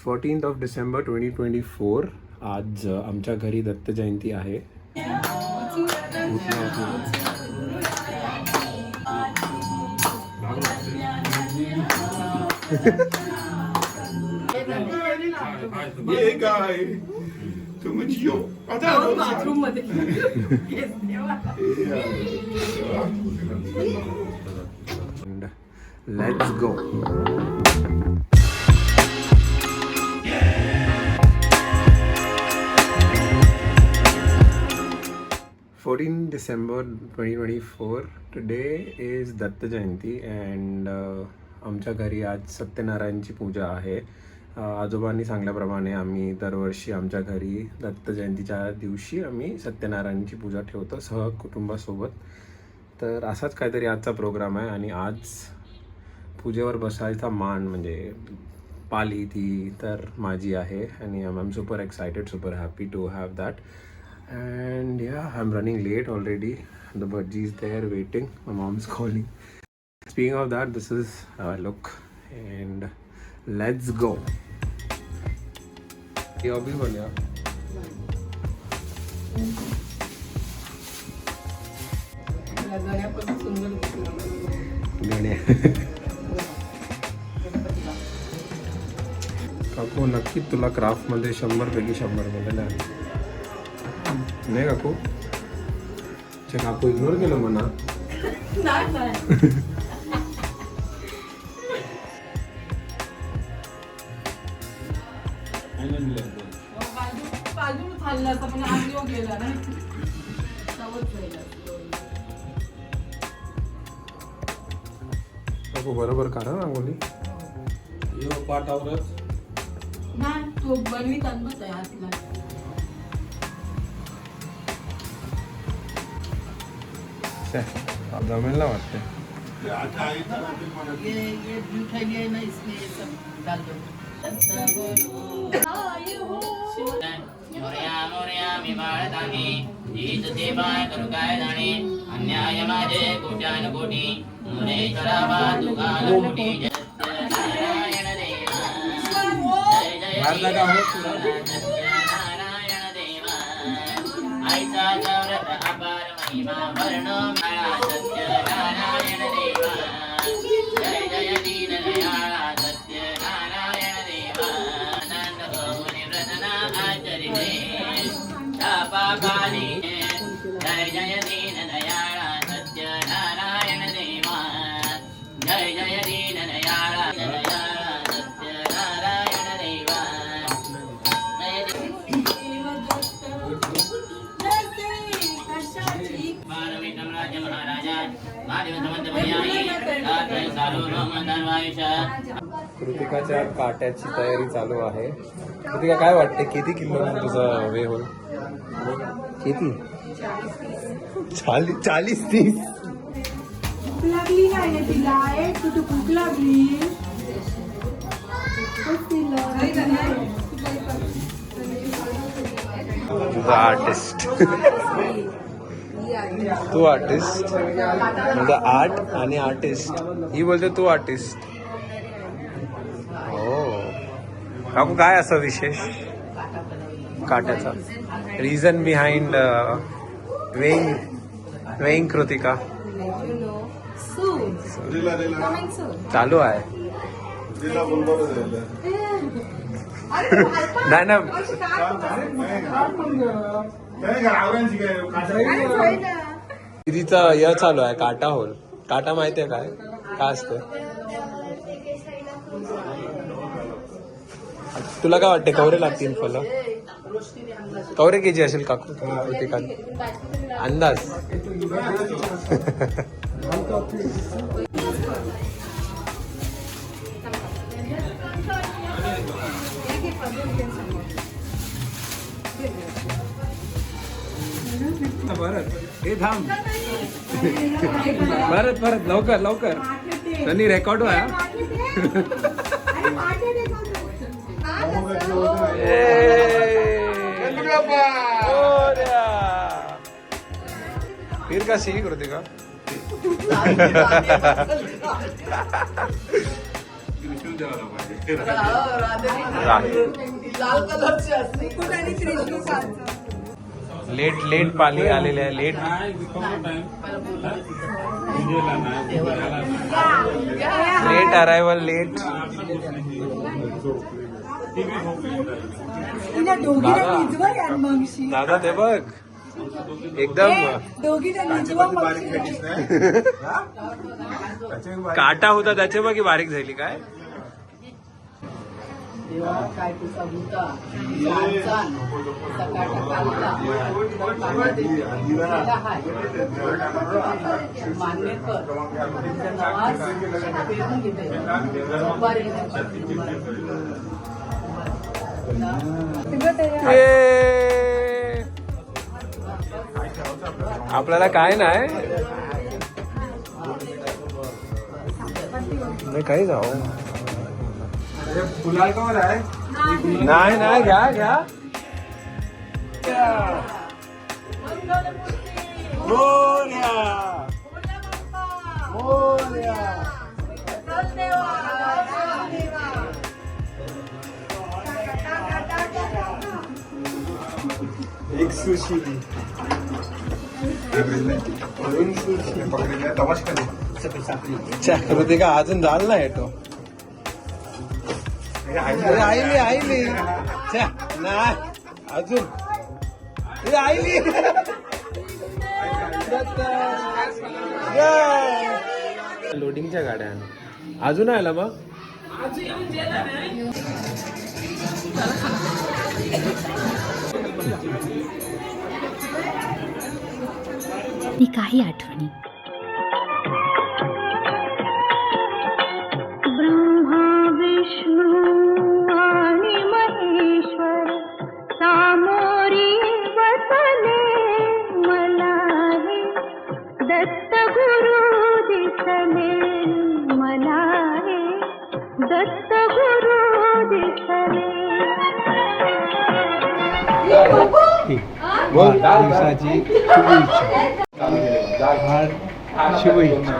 14th of December 2024. आज आमच्या घरी दत्त जयंती आहे. ये काय तुम्ही यो आता बाथरूम मध्ये let's go. December 2024. Today is Datta Jayanti and आमच्या घरी आज सत्यनारायणची पूजा आहे. आजोबांनी सांगल्याप्रमाणे आम्ही दरवर्षी आमच्या घरी दत्त जयंतीच्या दिवशी आम्ही सत्यनारायणची पूजा ठेवतो सहकुटुंबासोबत. तर असाच काहीतरी आजचा प्रोग्राम आहे आणि आज पूजेवर बसायचा मान म्हणजे पाली ती तर माझी आहे आणि I am super excited, super happy to have that. And yeah, I'm running late already. The budgie is there waiting. My mom's calling. Speaking of that, this is how I look. And let's go. ये अभी बनिया. गण्या. काकू नक्की तुला craft मध्ये 100 पैकी 100 मध्ये नाही. नाही काकू काकू इग्नोर केलं म्हणा. काकू बरोबर करा रांगोली. पाठावरच नाही तो बनवी तांबत आहे हातला. जमेल ना वाटते. ये मिठाई है ना इसमें ये सब डाल दो. मोरया मोरया मी बाळतानी हीच ते बाय करू काय जाणे अन्याय माझे कोट्यान कोटी मुने करावा तुगान कोटी जय नारायण देवा जय जय नारायण देवा आईचा चौरथ अपार महिमा वर्ण माळा सत्य नारायण देवा जय जय दीन दयाळा सत्य नारायण देवा नंद होऊन व्रतना आचरिते तापा काली जय जय दीन दयाळा सत्य नारायण देवा जय जय दीन दयाळा सत्य नारायण देवा कृतिकाच्या काट्याची तयारी चालू आहे. कृतिका काय वाटते किती किलो तुझं वे होईल? किती? 40-30. भूक लागली नाही तिला. तू भूक लागली. तुझा आर्टिस्ट. तू आर्टिस्ट म्हणजे आर्ट आणि आर्टिस्ट. ही बोलते तू आर्टिस्ट. हो काकू काय असं विशेष काट्याचा रिझन बिहाइंड वेईंग कृतिका? चालू आहे. नाही ना दीदीचा या चालू आहे काटा होल. काटा माहितीये काय काय असतं? तुला काय वाटते कवरे लागतील फलं? कवरे केजी असेल काकू कृतिका अंदाज? भरत हे थांब. भरत लवकर लवकर त्यांनी रेकॉर्ड व्हा. फिर कशी कृतिका? मुकुट आणि कृष्ण सारखं. लेट पाली आलेले आहे लेट अरायवल लेट तिला दोघीला निजवा यार मगशी. दादा ते बघ एकदम दोघीला निजवा मगशी. काटा होता त्याचे बघ बारीक झाली काय काय तुझा भूता मान्य कर आपल्याला काय नाही काही जाऊ नाही नाही घ्या एक सुशी कृतिका अजून झालं नाही तो आईली नाही अजून आईली लोडिंगच्या गाड्या अजून आला मग काही आठवणी विष्णू आणि महेश्वर सामोरी बसले मला हे दत्त गुरु दिसले मला हे दत्त गुरु दिसले दिवसाची शुभेच्छा शुभेच्छा